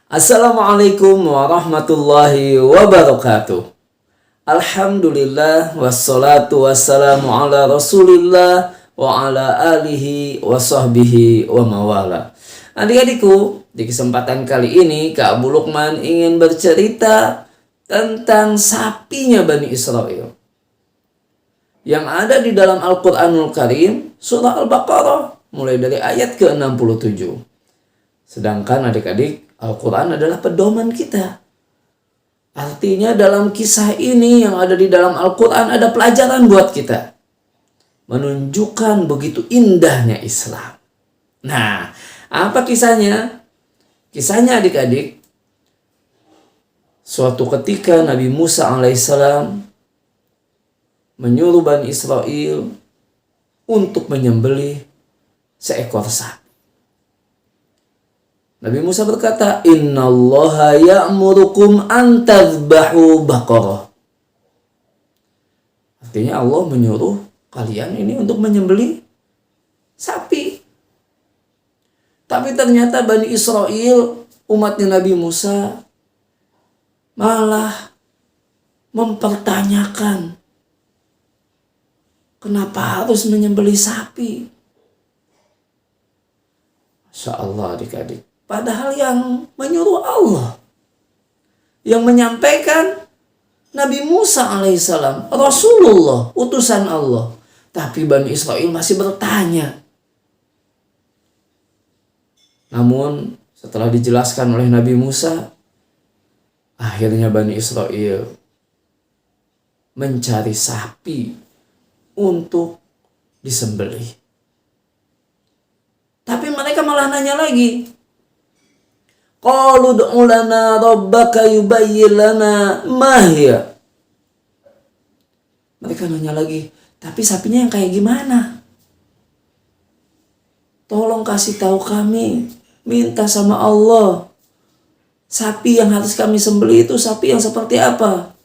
Assalamualaikum warahmatullahi wabarakatuh. Alhamdulillah wassalatu wassalamu ala rasulillah wa ala alihi wa sahbihi wa mawala. Adik-adikku, di kesempatan kali ini Kak Abu Lukman ingin bercerita tentang sapinya Bani Israel yang ada di dalam Al-Quranul Karim surah Al-Baqarah mulai dari ayat ke-67. Sedangkan adik-adik, Al-Quran adalah pedoman kita. Artinya dalam kisah ini yang ada di dalam Al-Quran ada pelajaran buat kita. Menunjukkan begitu indahnya Islam. Nah, apa kisahnya? Kisahnya adik-adik, suatu ketika Nabi Musa alaihissalam menyuruh Bani Israel untuk menyembelih seekor sapi. Nabi Musa berkata, "Innallaha ya'murukum an tadhbahu baqarah." Artinya Allah menyuruh kalian ini untuk menyembelih sapi. Tapi ternyata Bani Israel, umatnya Nabi Musa, malah mempertanyakan, kenapa harus menyembelih sapi? Masya Allah adik-adik. Padahal yang menyuruh Allah, yang menyampaikan Nabi Musa alaihissalam, Rasulullah, utusan Allah. Tapi Bani Israel masih bertanya. Namun setelah dijelaskan oleh Nabi Musa, akhirnya Bani Israel mencari sapi untuk disembelih. Tapi mereka malah nanya lagi. Qalu ud'u lana rabbaka yubayyin lana ma hiya. Mereka nanya lagi, tapi sapinya yang kayak gimana? Tolong kasih tahu kami, minta sama Allah. Sapi yang harus kami sembelih itu sapi yang seperti apa?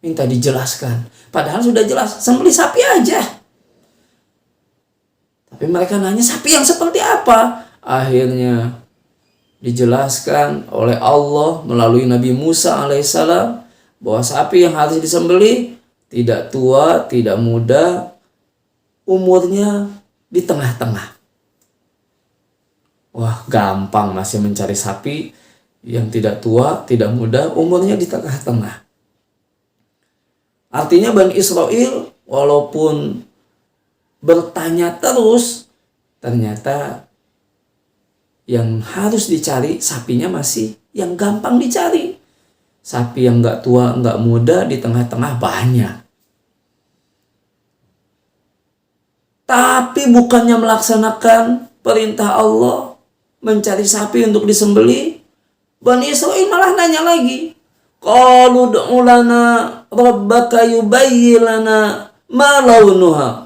Minta dijelaskan. Padahal sudah jelas, sembelih sapi aja. Tapi mereka nanya sapi yang seperti apa? Akhirnya dijelaskan oleh Allah melalui Nabi Musa alaihissalam bahwa sapi yang harus disembelih tidak tua, tidak muda, umurnya di tengah-tengah. Wah, gampang masih mencari sapi yang tidak tua, tidak muda, umurnya di tengah-tengah. Artinya Bani Israel walaupun bertanya terus, ternyata yang harus dicari sapinya masih yang gampang dicari. Sapi yang gak tua, gak muda, di tengah-tengah banyak. Tapi bukannya melaksanakan perintah Allah mencari sapi untuk disembelih, Bani Israil malah nanya lagi. Qalu ud'u lana rabbaka yubayyin lana ma launuha.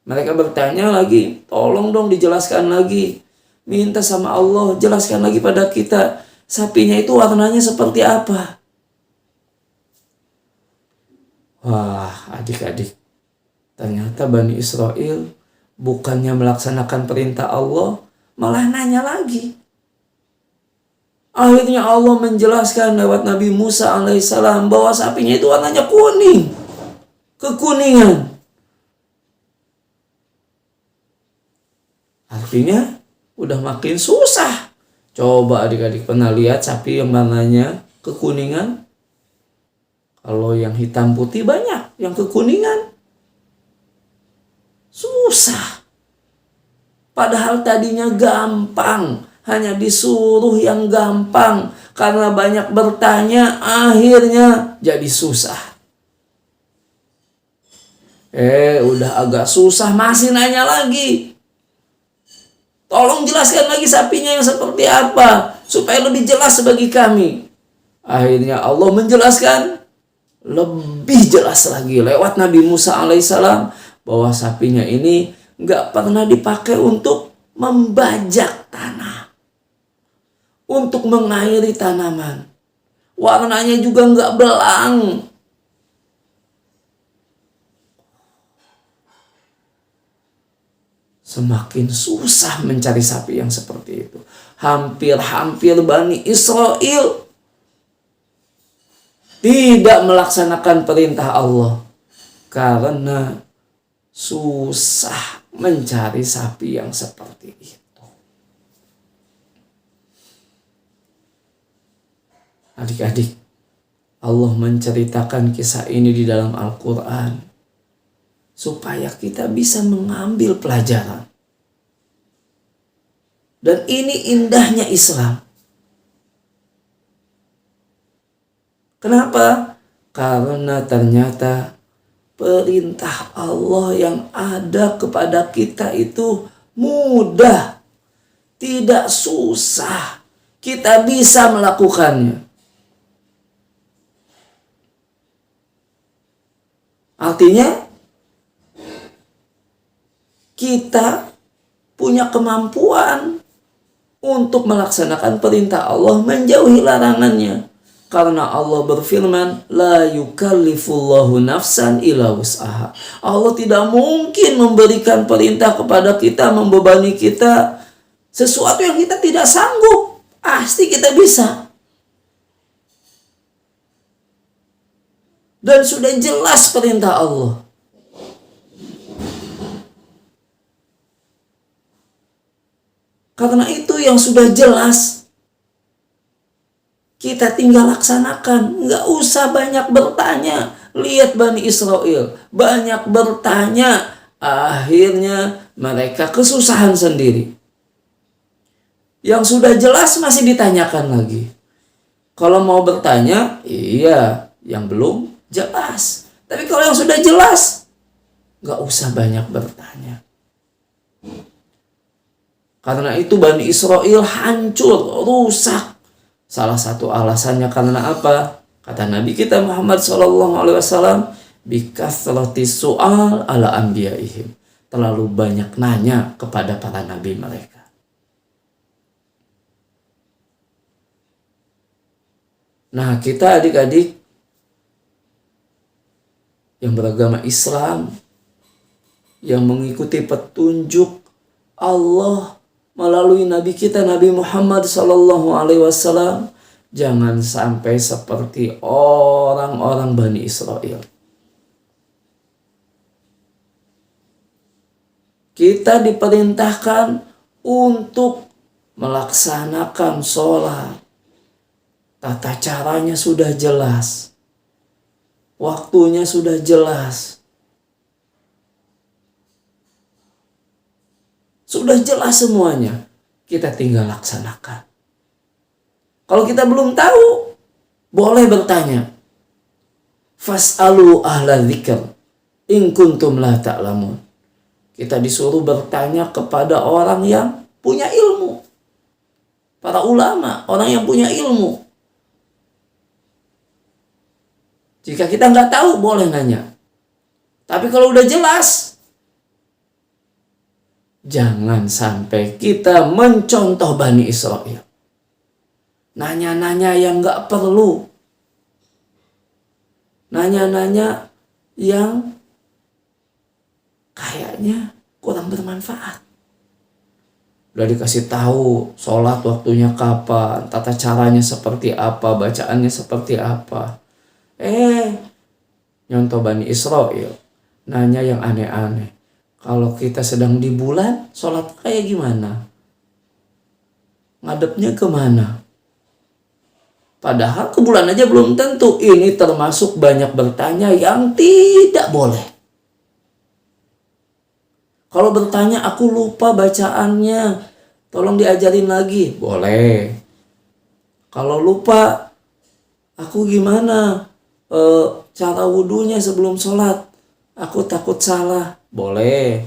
Mereka bertanya lagi, tolong dong dijelaskan lagi. Minta sama Allah, jelaskan lagi pada kita. Sapinya itu warnanya seperti apa? Wah, adik-adik. Ternyata Bani Israel bukannya melaksanakan perintah Allah, malah nanya lagi. Akhirnya Allah menjelaskan lewat Nabi Musa alaihissalam bahwa sapinya itu warnanya kuning. Kekuningan. Artinya udah makin susah. Coba adik-adik pernah lihat sapi yang warnanya kekuningan? Kalau yang hitam putih banyak, yang kekuningan susah. Padahal tadinya gampang, hanya disuruh yang gampang. Karena banyak bertanya, akhirnya jadi susah. Udah agak susah, masih nanya lagi. Tolong jelaskan lagi sapinya yang seperti apa, supaya lebih jelas bagi kami. Akhirnya Allah menjelaskan lebih jelas lagi lewat Nabi Musa alaihissalam bahwa sapinya ini gak pernah dipakai untuk membajak tanah, untuk mengairi tanaman. Warnanya juga gak belang. semakin susah mencari sapi yang seperti itu. Hampir-hampir Bani Israel tidak melaksanakan perintah Allah karena susah mencari sapi yang seperti itu. Adik-adik, Allah menceritakan kisah ini di dalam Al-Quran supaya kita bisa mengambil pelajaran. Dan ini indahnya Islam. Kenapa? Karena ternyata perintah Allah yang ada kepada kita itu mudah, tidak susah. Kita bisa melakukannya. Artinya kita punya kemampuan untuk melaksanakan perintah Allah, menjauhi larangannya. Karena Allah berfirman, la yukallifullahu nafsan illa wus'aha. Allah tidak mungkin memberikan perintah kepada kita, membebani kita sesuatu yang kita tidak sanggup. Pasti kita bisa. Dan sudah jelas perintah Allah. Karena itu yang sudah jelas, kita tinggal laksanakan. Nggak usah banyak bertanya. Lihat Bani Israel, banyak bertanya. Akhirnya mereka kesusahan sendiri. Yang sudah jelas masih ditanyakan lagi. Kalau mau bertanya, iya. Yang belum, jelas. Tapi kalau yang sudah jelas, nggak usah banyak bertanya. Karena itu Bani Israel hancur, rusak. Salah satu alasannya karena apa? Kata Nabi kita Muhammad SAW, bikathrati su'al ala anbiyaihim. Terlalu banyak nanya kepada para nabi mereka. Nah, kita adik-adik yang beragama Islam, yang mengikuti petunjuk Allah melalui Nabi kita Nabi Muhammad SAW, jangan sampai seperti orang-orang Bani Israel. Kita diperintahkan untuk melaksanakan sholat. Tata caranya sudah jelas. Waktunya sudah jelas. Sudah jelas semuanya. Kita tinggal laksanakan. Kalau kita belum tahu, boleh bertanya. Fas'alu ahla dzikr in kuntum la ta'lamun. Kita disuruh bertanya kepada orang yang punya ilmu. Para ulama, orang yang punya ilmu. Jika kita nggak tahu, boleh nanya. Tapi kalau udah jelas, jangan sampai kita mencontoh Bani Israel. Nanya-nanya yang nggak perlu. Nanya-nanya yang kayaknya kurang bermanfaat. Udah dikasih tahu sholat waktunya kapan, tata caranya seperti apa, bacaannya seperti apa. Nyontoh Bani Israel, nanya yang aneh-aneh. Kalau kita sedang di bulan, sholat kayak gimana? Ngadepnya kemana? Padahal ke bulan aja belum tentu. Ini termasuk banyak bertanya yang tidak boleh. Kalau bertanya, aku lupa bacaannya, tolong diajarin lagi. Boleh. Kalau lupa, aku gimana? Cara wudunya sebelum sholat, aku takut salah. Boleh.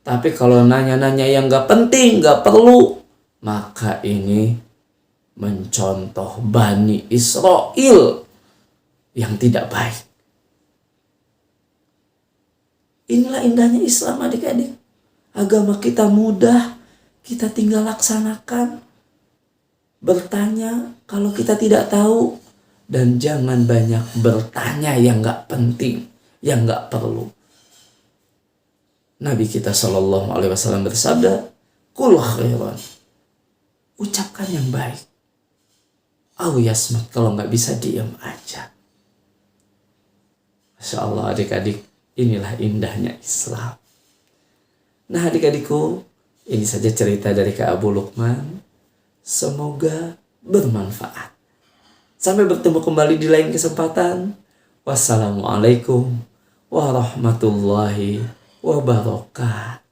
Tapi kalau nanya-nanya yang gak penting, gak perlu, maka ini mencontoh Bani Israel yang tidak baik. Inilah indahnya Islam adik-adik. Agama kita mudah, kita tinggal laksanakan. Bertanya kalau kita tidak tahu. Dan jangan banyak bertanya yang gak penting, yang gak perlu. Nabi kita Shallallahu Alaihi Wasallam bersabda, "Qul khairan." Ucapkan yang baik. Au yasmat, kalau nggak bisa diam aja. Masya Allah adik-adik, inilah indahnya Islam. Nah adik-adikku, ini saja cerita dari Kak Abu Lukman. Semoga bermanfaat. Sampai bertemu kembali di lain kesempatan. Wassalamualaikum warahmatullahi wabarakatuh.